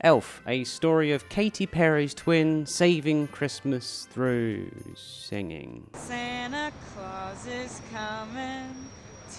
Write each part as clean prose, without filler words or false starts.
Elf, a story of Katy Perry's twin saving Christmas through singing. Santa Claus is coming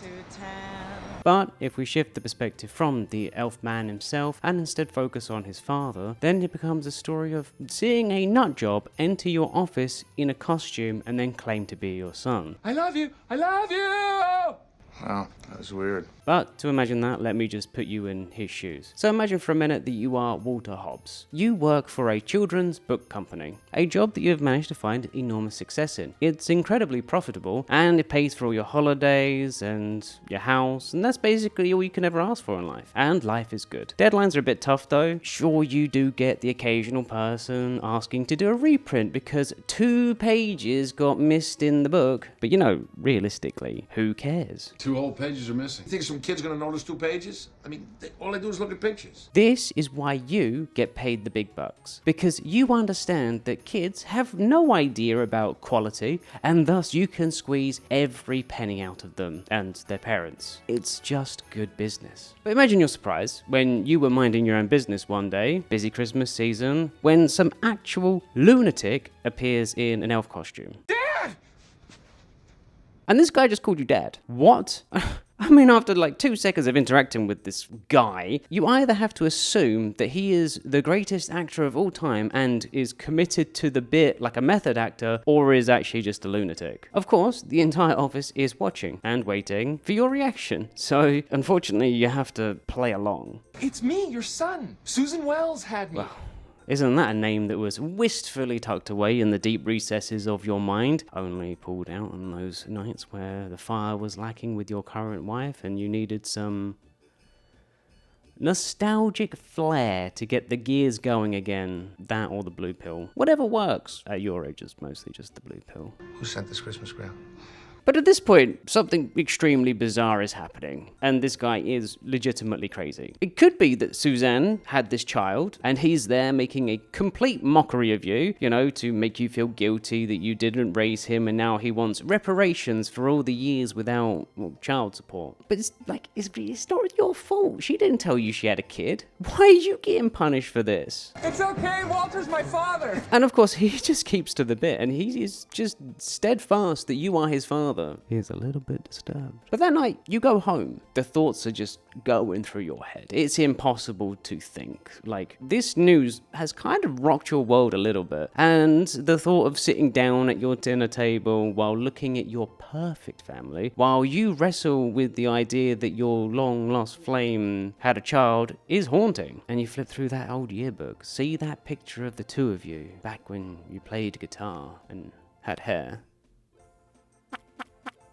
to town. But if we shift the perspective from the elf man himself and instead focus on his father, then it becomes a story of seeing a nut job enter your office in a costume and then claim to be your son. I love you! I love you! Wow, that was weird. But to imagine that, let me just put you in his shoes. So imagine for a minute that you are Walter Hobbs. You work for a children's book company, a job that you have managed to find enormous success in. It's incredibly profitable, and it pays for all your holidays and your house, and that's basically all you can ever ask for in life. And life is good. Deadlines are a bit tough though. Sure, you do get the occasional person asking to do a reprint because 2 pages got missed in the book, but realistically, who cares? 2 whole pages are missing. You think some kid's gonna notice 2 pages? I mean, all they do is look at pictures. This is why you get paid the big bucks. Because you understand that kids have no idea about quality, and thus you can squeeze every penny out of them and their parents. It's just good business. But imagine your surprise when you were minding your own business one day, busy Christmas season, when some actual lunatic appears in an elf costume. Dad! And this guy just called you dad. What? I mean, after like 2 seconds of interacting with this guy, you either have to assume that he is the greatest actor of all time and is committed to the bit like a method actor, or is actually just a lunatic. Of course, the entire office is watching and waiting for your reaction. So, unfortunately, you have to play along. It's me, your son. Susan Wells had me. Well, isn't that a name that was wistfully tucked away in the deep recesses of your mind, only pulled out on those nights where the fire was lacking with your current wife and you needed some nostalgic flair to get the gears going again? That or the blue pill. Whatever works. At your age, it's mostly just the blue pill. Who sent this Christmas grab? But at this point, something extremely bizarre is happening, and this guy is legitimately crazy. It could be that Suzanne had this child, and he's there making a complete mockery of you, to make you feel guilty that you didn't raise him, and now he wants reparations for all the years without child support. But it's not your fault. She didn't tell you she had a kid. Why are you getting punished for this? It's okay, Walter's my father. And of course, he just keeps to the bit, and he is just steadfast that you are his father. He is a little bit disturbed. But that night, you go home. The thoughts are just going through your head. It's impossible to think. Like, this news has kind of rocked your world a little bit. And the thought of sitting down at your dinner table while looking at your perfect family, while you wrestle with the idea that your long-lost flame had a child, is haunting. And you flip through that old yearbook, see that picture of the 2 of you, back when you played guitar and had hair.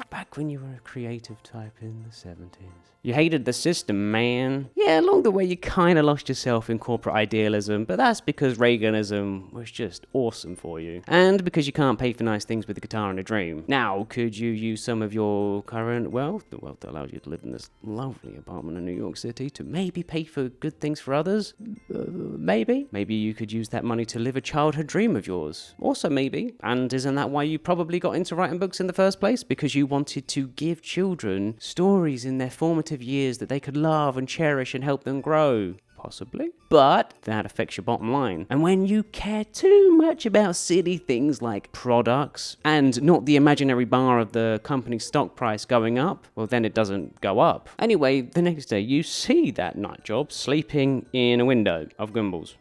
Back when you were a creative type in the 70s. You hated the system, man. Yeah, along the way you kind of lost yourself in corporate idealism, but that's because Reaganism was just awesome for you. And because you can't pay for nice things with a guitar and a dream. Now, could you use some of your current wealth, the wealth that allows you to live in this lovely apartment in New York City, to maybe pay for good things for others? Maybe. Maybe you could use that money to live a childhood dream of yours. Also maybe. And isn't that why you probably got into writing books in the first place? Because you wanted to give children stories in their formative years that they could love and cherish and help them grow. Possibly. But that affects your bottom line. And when you care too much about silly things like products and not the imaginary bar of the company's stock price going up, well, then it doesn't go up. Anyway, the next day you see that nut job sleeping in a window of Gimbals.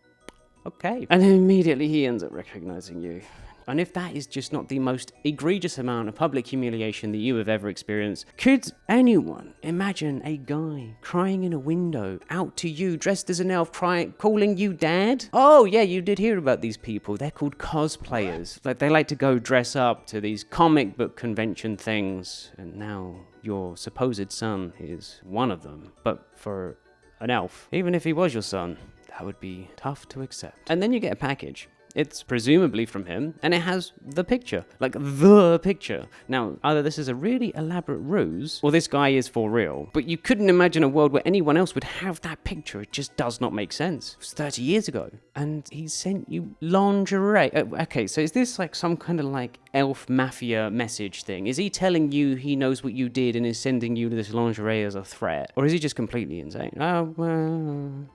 Okay. And then immediately he ends up recognizing you. And if that is just not the most egregious amount of public humiliation that you have ever experienced, could anyone imagine a guy crying in a window out to you dressed as an elf calling you dad? Oh yeah, you did hear about these people. They're called cosplayers. Like, they like to go dress up to these comic book convention things. And now your supposed son is one of them. But for an elf, even if he was your son, that would be tough to accept. And then you get a package. It's presumably from him, and it has the picture. Like, the picture. Now, either this is a really elaborate ruse, or this guy is for real. But you couldn't imagine a world where anyone else would have that picture. It just does not make sense. It was 30 years ago. And he sent you lingerie. Okay, so is this like some kind of like elf mafia message thing? Is he telling you he knows what you did and is sending you this lingerie as a threat? Or is he just completely insane? Oh, well...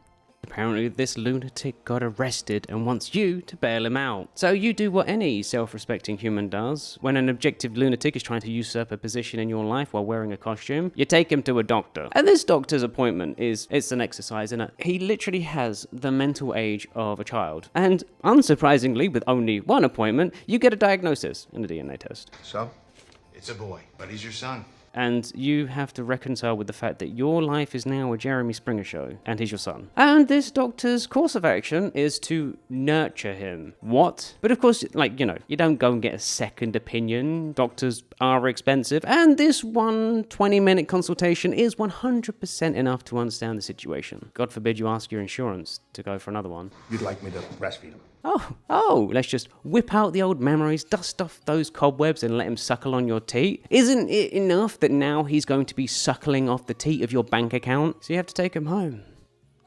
The apparently this lunatic got arrested and wants you to bail him out. So you do what any self-respecting human does. When an objective lunatic is trying to usurp a position in your life while wearing a costume, you take him to a doctor. And this doctor's appointment it's an exercise in it. He literally has the mental age of a child. And unsurprisingly, with only one appointment, you get a diagnosis and a DNA test. So? It's a boy, but he's your son. And you have to reconcile with the fact that your life is now a Jeremy Springer show, and he's your son. And this doctor's course of action is to nurture him. What? But of course, you don't go and get a second opinion. Doctors are expensive, and this 20-minute consultation is 100% enough to understand the situation. God forbid you ask your insurance to go for another one. You'd like me to breastfeed him? Oh, let's just whip out the old memories, dust off those cobwebs and let him suckle on your teat. Isn't it enough that now he's going to be suckling off the teat of your bank account? So you have to take him home.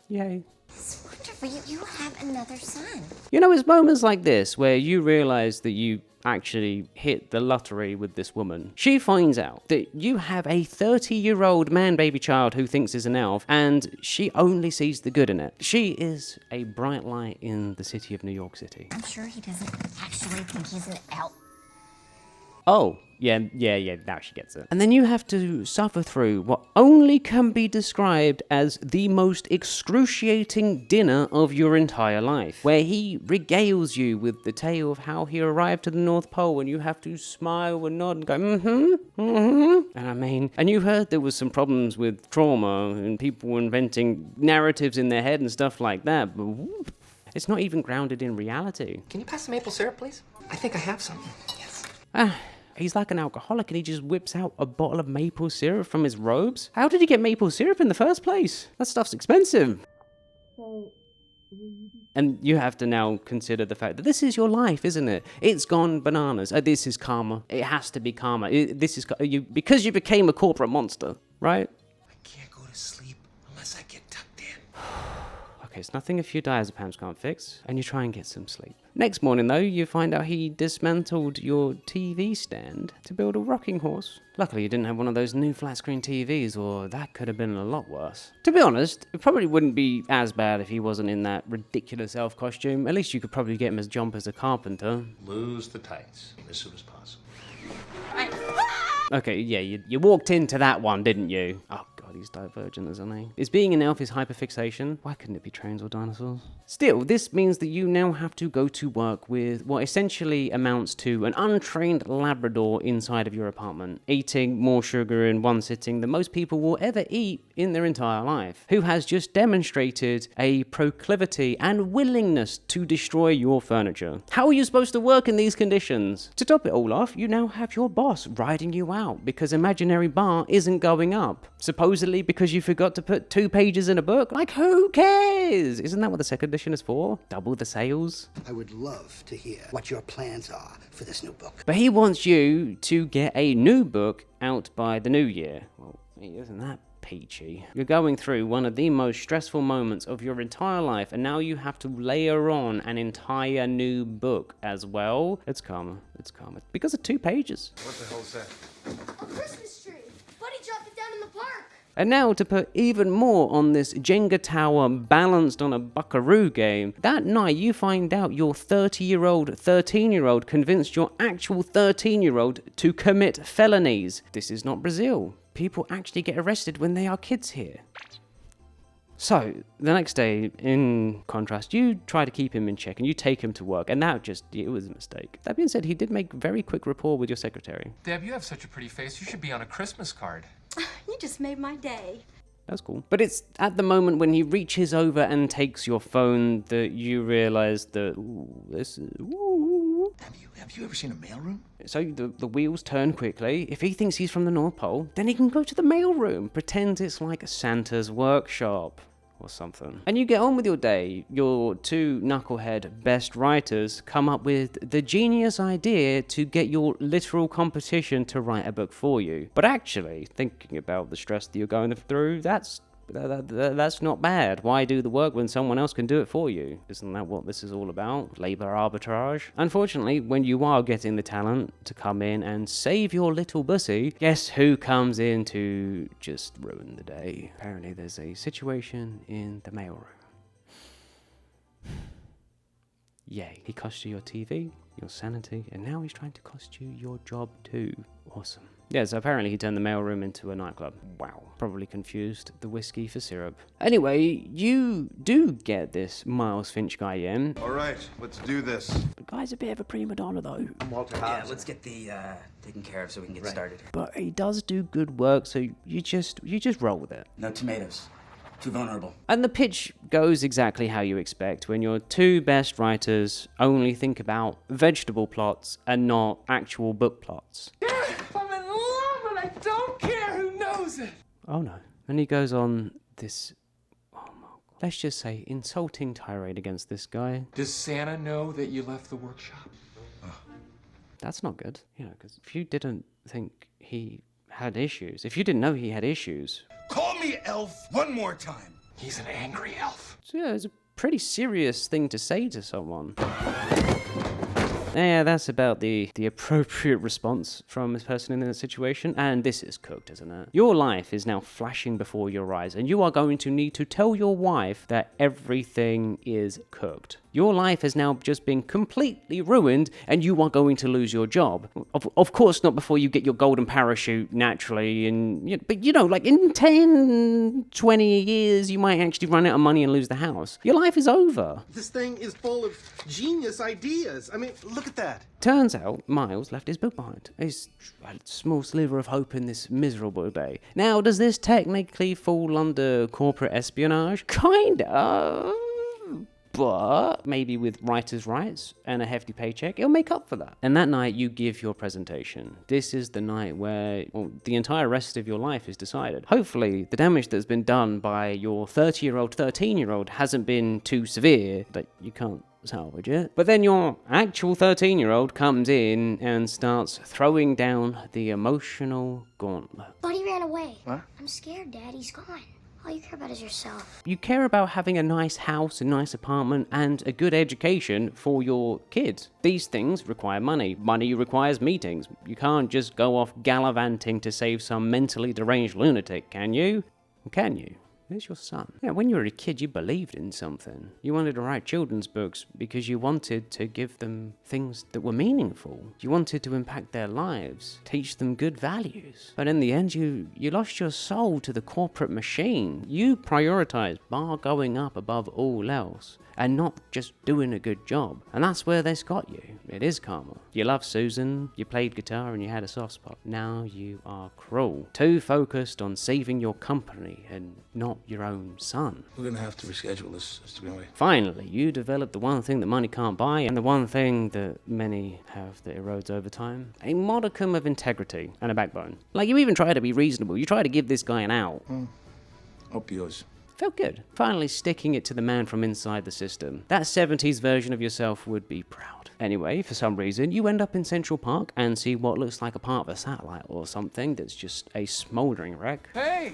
Yay. It's wonderful. You have another son. You know, it's moments like this where you realize that you actually hit the lottery with this woman. She finds out that you have a 30-year-old man-baby child who thinks is an elf, and she only sees the good in it. She is a bright light in the city of New York City. I'm sure he doesn't actually think he's an elf. Oh, yeah, now she gets it. And then you have to suffer through what only can be described as the most excruciating dinner of your entire life, where he regales you with the tale of how he arrived to the North Pole, and you have to smile and nod and go, and you heard there was some problems with trauma and people inventing narratives in their head and stuff like that, but it's not even grounded in reality. Can you pass the maple syrup, please? I think I have some. Yes. He's like an alcoholic and he just whips out a bottle of maple syrup from his robes. How did he get maple syrup in the first place? That stuff's expensive. And you have to now consider the fact that this is your life, isn't it? It's gone bananas. This is karma. It has to be karma. Because you became a corporate monster, right? I can't go to sleep unless I get tucked in. Okay, it's nothing a few diazepams can't fix, and you try and get some sleep. Next morning, though, you find out he dismantled your TV stand to build a rocking horse. Luckily, you didn't have one of those new flat-screen TVs, or that could have been a lot worse. To be honest, it probably wouldn't be as bad if he wasn't in that ridiculous elf costume. At least you could probably get him as jump as a carpenter. Lose the tights as soon as possible. Okay, yeah, you walked into that one, didn't you? Oh god, he's divergent, isn't he? Is being an elf his hyperfixation? Why couldn't it be trains or dinosaurs? Still, this means that you now have to go to work with what essentially amounts to an untrained Labrador inside of your apartment, eating more sugar in one sitting than most people will ever eat in their entire life, who has just demonstrated a proclivity and willingness to destroy your furniture. How are you supposed to work in these conditions? To top it all off, you now have your boss riding you out because imaginary bar isn't going up. Supposedly because you forgot to put 2 pages in a book? Like, who cares? Isn't that what the second edition is for? Double the sales? I would love to hear what your plans are for this new book. But he wants you to get a new book out by the new year. Well, isn't that peachy? You're going through one of the most stressful moments of your entire life, and now you have to layer on an entire new book as well. It's karma. It's karma. Because of 2 pages. What the hell's that? A Christmas tree. Buddy dropped it down in the park. And now to put even more on this Jenga tower balanced on a buckaroo game, that night you find out your 30-year-old, 13-year-old convinced your actual 13-year-old to commit felonies. This is not Brazil. People actually get arrested when they are kids here. So, the next day, in contrast, you try to keep him in check and you take him to work, and it was a mistake. That being said, he did make very quick rapport with your secretary. Deb, you have such a pretty face. You should be on a Christmas card. You just made my day. That's cool. But it's at the moment when he reaches over and takes your phone that you realize that, Have you ever seen a mailroom? So the wheels turn quickly. If he thinks he's from the North Pole, then he can go to the mailroom, pretend it's like Santa's workshop or something. And you get on with your day. Your 2 knucklehead best writers come up with the genius idea to get your literal competition to write a book for you. But actually, thinking about the stress that you're going through, that's not bad. Why do the work when someone else can do it for you? Isn't that what this is all about? Labor arbitrage? Unfortunately, when you are getting the talent to come in and save your little bussy, guess who comes in to just ruin the day? Apparently there's a situation in the mailroom. yay. He cost you your TV, your sanity, and now he's trying to cost you your job too. Awesome. Yeah, so apparently he turned the mailroom into a nightclub. Wow. Probably confused the whiskey for syrup. Anyway, you do get this Miles Finch guy in. All right, let's do this. The guy's a bit of a prima donna though. I'm Walter Yeah, Hobbs. let's get the taken care of so we can get started. But he does do good work, so you just roll with it. No tomatoes. Too vulnerable. And the pitch goes exactly how you expect when your two best writers only think about vegetable plots and not actual book plots. I'm in love and I don't care who knows it. Oh no. And he goes on this, let's just say, insulting tirade against this guy. Does Santa know that you left the workshop? That's not good. You know, because if you didn't think he had issues, if you didn't know he had issues. Call me Elf one more time. He's an angry elf. So yeah, it's a pretty serious thing to say to someone. Yeah, that's about the appropriate response from this person in that situation. And this is cooked, isn't it? Your life is now flashing before your eyes, and you are going to need to tell your wife that everything is cooked. Your life has now just been completely ruined, and you are going to lose your job. Of course, not before you get your golden parachute naturally, but you know, like in 10, 20 years, you might actually run out of money and lose the house. Your life is over. This thing is full of genius ideas. I mean, look at that. Turns out, Miles left his book behind. A small sliver of hope in this miserable day. Now, does this technically fall under corporate espionage? Kinda. But maybe with writer's rights and a hefty paycheck, it'll make up for that. And that night, you give your presentation. This is the night where the entire rest of your life is decided. Hopefully, the damage that's been done by your 30-year-old, 13-year-old hasn't been too severe that you can't salvage it. But then your actual 13-year-old comes in and starts throwing down the emotional gauntlet. Buddy ran away. What? I'm scared, Dad. He's gone. All you care about is yourself. You care about having a nice house, a nice apartment, and a good education for your kids. These things require money. Money requires meetings. You can't just go off gallivanting to save some mentally deranged lunatic, can you? Can you? There's your son. Yeah, when you were a kid, you believed in something. You wanted to write children's books because you wanted to give them things that were meaningful. You wanted to impact their lives, teach them good values. But in the end, you lost your soul to the corporate machine. You prioritized bar going up above all else, and not just doing a good job. And that's where this got you. It is karma. You loved Susan, you played guitar, and you had a soft spot. Now you are cruel. Too focused on saving your company and not your own son. We're gonna have to reschedule this, Mr. Greenway. Finally, you develop the one thing that money can't buy, and the one thing that many have that erodes over time. A modicum of integrity and a backbone. Like, you even try to be reasonable. You try to give this guy an out. Opioids. Felt good. Finally sticking it to the man from inside the system. That 70s version of yourself would be proud. Anyway, for some reason, you end up in Central Park and see what looks like a part of a satellite or something that's just a smoldering wreck. Hey!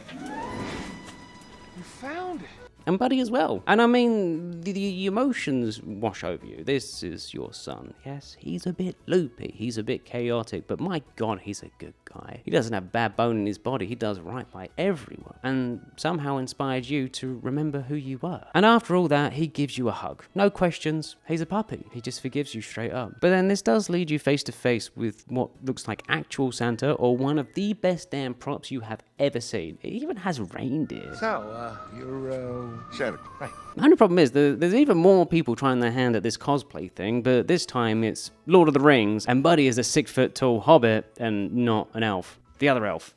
You found it. And Buddy as well. And I mean, the emotions wash over you. This is your son. Yes, he's a bit loopy, he's a bit chaotic, but my God, he's a good guy. He doesn't have a bad bone in his body. He does right by everyone. And somehow inspired you to remember who you were. And after all that, he gives you a hug. No questions. He's a puppy. He just forgives you straight up. But then this does lead you face to face with what looks like actual Santa, or one of the best damn props you have ever seen. It even has reindeer. So, you're, Santa. Right. The only problem is there's even more people trying their hand at this cosplay thing, but this time it's Lord of the Rings, and Buddy is a 6-foot-tall hobbit and not an elf. The other elf.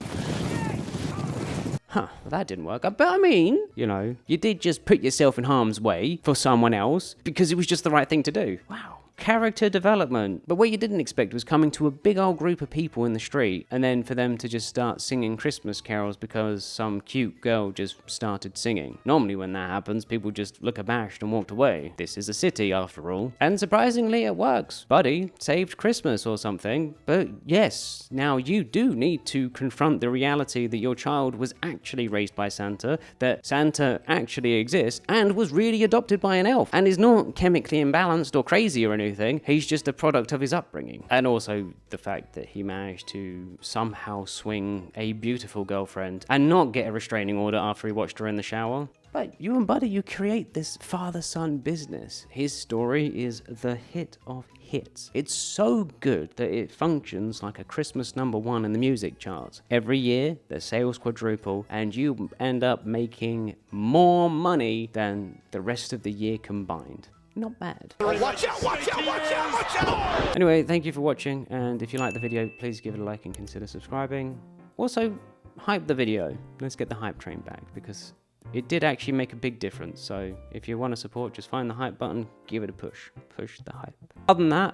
Huh, well, that didn't work. But I mean, you know, you did just put yourself in harm's way for someone else because it was just the right thing to do. Wow. Character development. But what you didn't expect was coming to a big old group of people in the street and then for them to just start singing Christmas carols because some cute girl just started singing. Normally when that happens, people just look abashed and walked away. This is a city after all. And surprisingly, it works. Buddy saved Christmas or something. But yes, now you do need to confront the reality that your child was actually raised by Santa, that Santa actually exists and was really adopted by an elf and is not chemically imbalanced or crazy or anything. anything. He's just a product of his upbringing. And also the fact that he managed to somehow swing a beautiful girlfriend and not get a restraining order after he watched her in the shower. But you and Buddy, you create this father-son business. His story is the hit of hits. It's so good that it functions like a Christmas #1 in the music charts. Every year, the sales quadruple, and you end up making more money than the rest of the year combined. Not bad. Watch out, watch out, watch out, watch out! Anyway, thank you for watching, and if you like the video, please give it a like and consider subscribing. Also, hype the video. Let's get the hype train back, because it did actually make a big difference. So if you want to support, just find the hype button, give it a push. Push the hype. Other than that,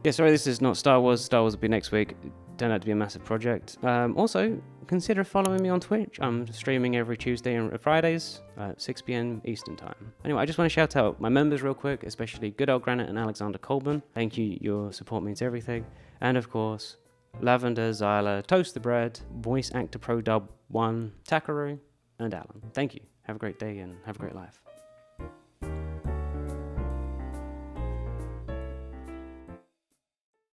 yeah, sorry, this is not Star Wars. Star Wars will be next week. Turned out to be a massive project. Also, consider following me on Twitch. I'm streaming every Tuesday and Fridays at 6 p.m. Eastern time. Anyway, I just want to shout out my members real quick, especially Good Old Granite and Alexander Colburn. Thank you. Your support means everything. And of course, Lavender, Zyla, Toast the Bread, Voice Actor Pro Dub 1, Takaru, and Alan. Thank you. Have a great day and have a great life.